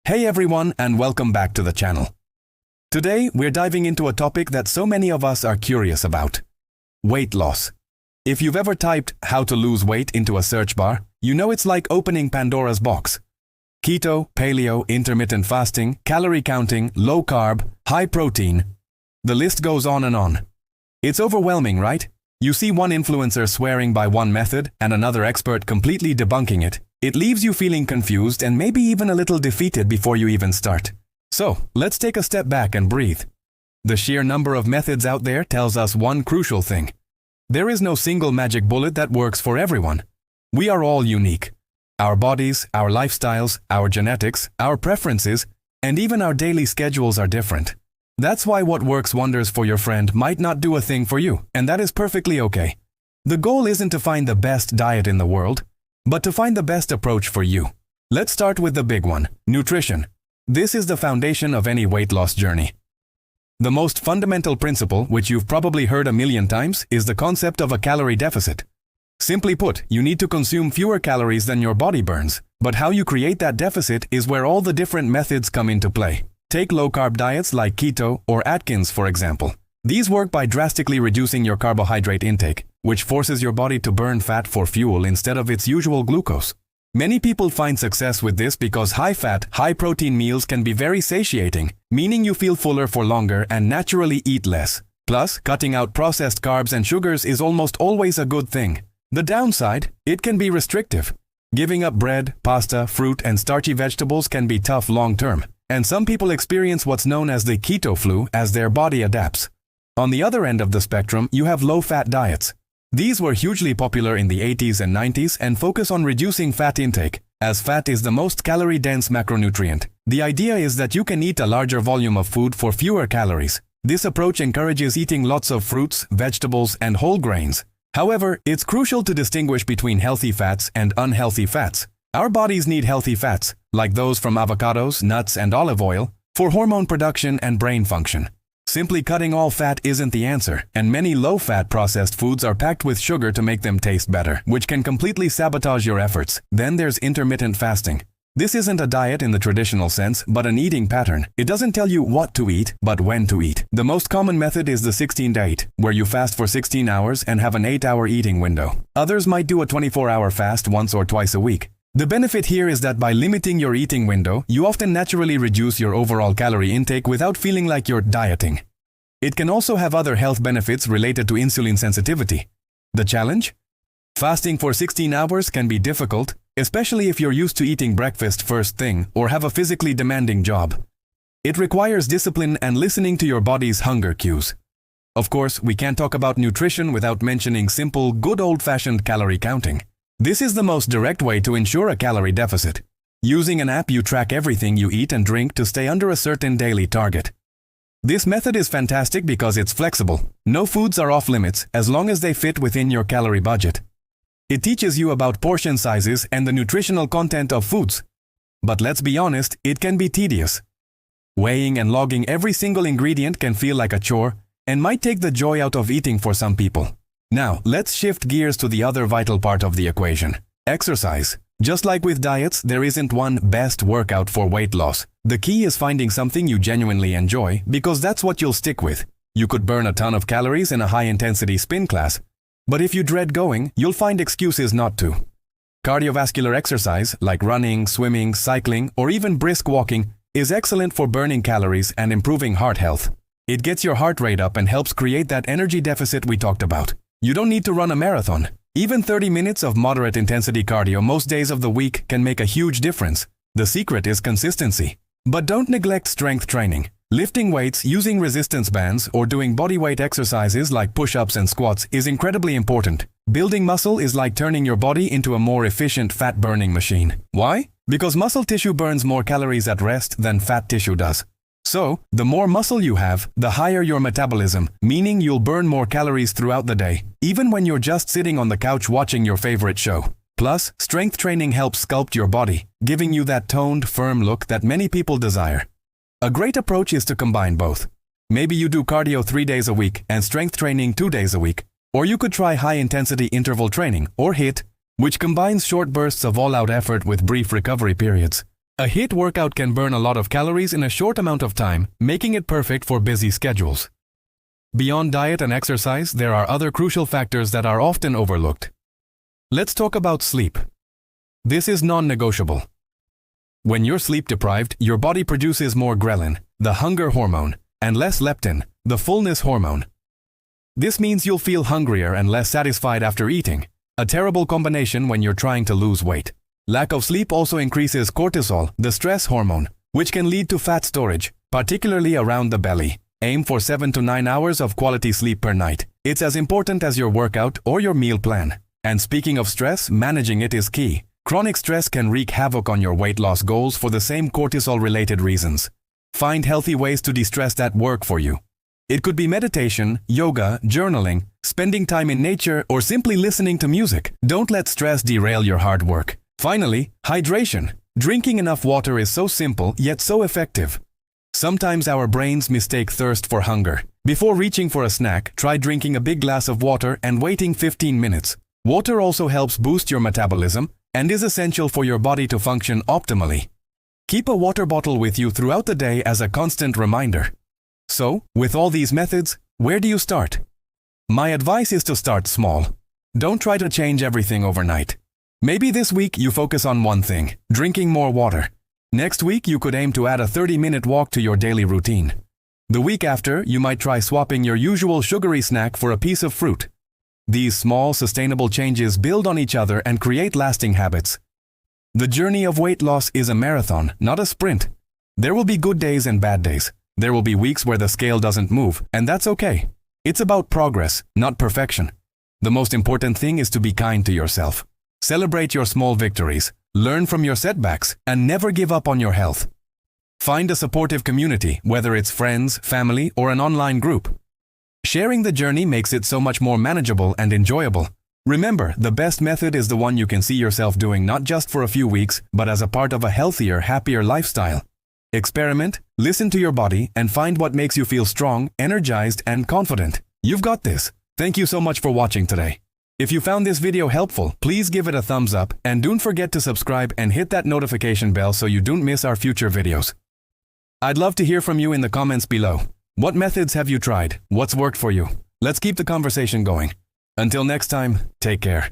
Hey everyone, and welcome back to the channel. Today, we're diving into a topic that so many of us are curious about: weight loss. If you've ever typed "how to lose weight" into a search bar, you know it's like opening Pandora's box. Keto, paleo, intermittent fasting, calorie counting, low carb, high protein. The list goes on and on. It's overwhelming, right? You see one influencer swearing by one method and another expert completely debunking it. It leaves you feeling confused and maybe even a little defeated before you even start. So, let's take a step back and breathe. The sheer number of methods out there tells us one crucial thing. There is no single magic bullet that works for everyone. We are all unique. Our bodies, our lifestyles, our genetics, our preferences, and even our daily schedules are different. That's why what works wonders for your friend might not do a thing for you, and that is perfectly okay. The goal isn't to find the best diet in the world, but to find the best approach for you. Let's start with the big one: nutrition. This is the foundation of any weight loss journey. The most fundamental principle, which you've probably heard a million times, is the concept of a calorie deficit. Simply put, you need to consume fewer calories than your body burns, but how you create that deficit is where all the different methods come into play. Take low-carb diets like Keto or Atkins, for example. These work by drastically reducing your carbohydrate intake, which forces your body to burn fat for fuel instead of its usual glucose. Many people find success with this because high-fat, high-protein meals can be very satiating, meaning you feel fuller for longer and naturally eat less. Plus, cutting out processed carbs and sugars is almost always a good thing. The downside? It can be restrictive. Giving up bread, pasta, fruit, and starchy vegetables can be tough long-term, and some people experience what's known as the keto flu as their body adapts. On the other end of the spectrum, you have low-fat diets. These were hugely popular in the 80s and 90s and focus on reducing fat intake, as fat is the most calorie-dense macronutrient. The idea is that you can eat a larger volume of food for fewer calories. This approach encourages eating lots of fruits, vegetables, and whole grains. However, it's crucial to distinguish between healthy fats and unhealthy fats. Our bodies need healthy fats, like those from avocados, nuts, and olive oil, for hormone production and brain function. Simply cutting all fat isn't the answer, and many low-fat processed foods are packed with sugar to make them taste better, which can completely sabotage your efforts. Then there's intermittent fasting. This isn't a diet in the traditional sense, but an eating pattern. It doesn't tell you what to eat, but when to eat. The most common method is the 16-8, where you fast for 16 hours and have an 8-hour eating window. Others might do a 24-hour fast once or twice a week. The benefit here is that by limiting your eating window, you often naturally reduce your overall calorie intake without feeling like you're dieting. It can also have other health benefits related to insulin sensitivity. The challenge? Fasting for 16 hours can be difficult, especially if you're used to eating breakfast first thing or have a physically demanding job. It requires discipline and listening to your body's hunger cues. Of course, we can't talk about nutrition without mentioning simple, good old-fashioned calorie counting. This is the most direct way to ensure a calorie deficit. Using an app, you track everything you eat and drink to stay under a certain daily target. This method is fantastic because it's flexible. No foods are off limits as long as they fit within your calorie budget. It teaches you about portion sizes and the nutritional content of foods. But let's be honest, it can be tedious. Weighing and logging every single ingredient can feel like a chore and might take the joy out of eating for some people. Now, let's shift gears to the other vital part of the equation: exercise. Just like with diets, there isn't one best workout for weight loss. The key is finding something you genuinely enjoy, because that's what you'll stick with. You could burn a ton of calories in a high-intensity spin class, but if you dread going, you'll find excuses not to. Cardiovascular exercise, like running, swimming, cycling, or even brisk walking, is excellent for burning calories and improving heart health. It gets your heart rate up and helps create that energy deficit we talked about. You don't need to run a marathon. Even 30 minutes of moderate intensity cardio most days of the week can make a huge difference. The secret is consistency. But don't neglect strength training. Lifting weights, using resistance bands, or doing bodyweight exercises like push-ups and squats is incredibly important. Building muscle is like turning your body into a more efficient fat-burning machine. Why? Because muscle tissue burns more calories at rest than fat tissue does. So, the more muscle you have, the higher your metabolism, meaning you'll burn more calories throughout the day, even when you're just sitting on the couch watching your favorite show. Plus, strength training helps sculpt your body, giving you that toned, firm look that many people desire. A great approach is to combine both. Maybe you do cardio 3 days a week and strength training 2 days a week. Or you could try high-intensity interval training, or HIIT, which combines short bursts of all-out effort with brief recovery periods. A HIIT workout can burn a lot of calories in a short amount of time, making it perfect for busy schedules. Beyond diet and exercise, there are other crucial factors that are often overlooked. Let's talk about sleep. This is non-negotiable. When you're sleep deprived, your body produces more ghrelin, the hunger hormone, and less leptin, the fullness hormone. This means you'll feel hungrier and less satisfied after eating, a terrible combination when you're trying to lose weight. Lack of sleep also increases cortisol, the stress hormone, which can lead to fat storage, particularly around the belly. Aim for 7 to 9 hours of quality sleep per night. It's as important as your workout or your meal plan. And speaking of stress, managing it is key. Chronic stress can wreak havoc on your weight loss goals for the same cortisol-related reasons. Find healthy ways to de-stress that work for you. It could be meditation, yoga, journaling, spending time in nature, or simply listening to music. Don't let stress derail your hard work. Finally, hydration. Drinking enough water is so simple yet so effective. Sometimes our brains mistake thirst for hunger. Before reaching for a snack, try drinking a big glass of water and waiting 15 minutes. Water also helps boost your metabolism and is essential for your body to function optimally. Keep a water bottle with you throughout the day as a constant reminder. So, with all these methods, where do you start? My advice is to start small. Don't try to change everything overnight. Maybe this week you focus on one thing, drinking more water. Next week you could aim to add a 30-minute walk to your daily routine. The week after, you might try swapping your usual sugary snack for a piece of fruit. These small, sustainable changes build on each other and create lasting habits. The journey of weight loss is a marathon, not a sprint. There will be good days and bad days. There will be weeks where the scale doesn't move, and that's okay. It's about progress, not perfection. The most important thing is to be kind to yourself. Celebrate your small victories, learn from your setbacks, and never give up on your health. Find a supportive community, whether it's friends, family, or an online group. Sharing the journey makes it so much more manageable and enjoyable. Remember, the best method is the one you can see yourself doing not just for a few weeks, but as a part of a healthier, happier lifestyle. Experiment, listen to your body, and find what makes you feel strong, energized, and confident. You've got this. Thank you so much for watching today. If you found this video helpful, please give it a thumbs up and don't forget to subscribe and hit that notification bell so you don't miss our future videos. I'd love to hear from you in the comments below. What methods have you tried? What's worked for you? Let's keep the conversation going. Until next time, take care.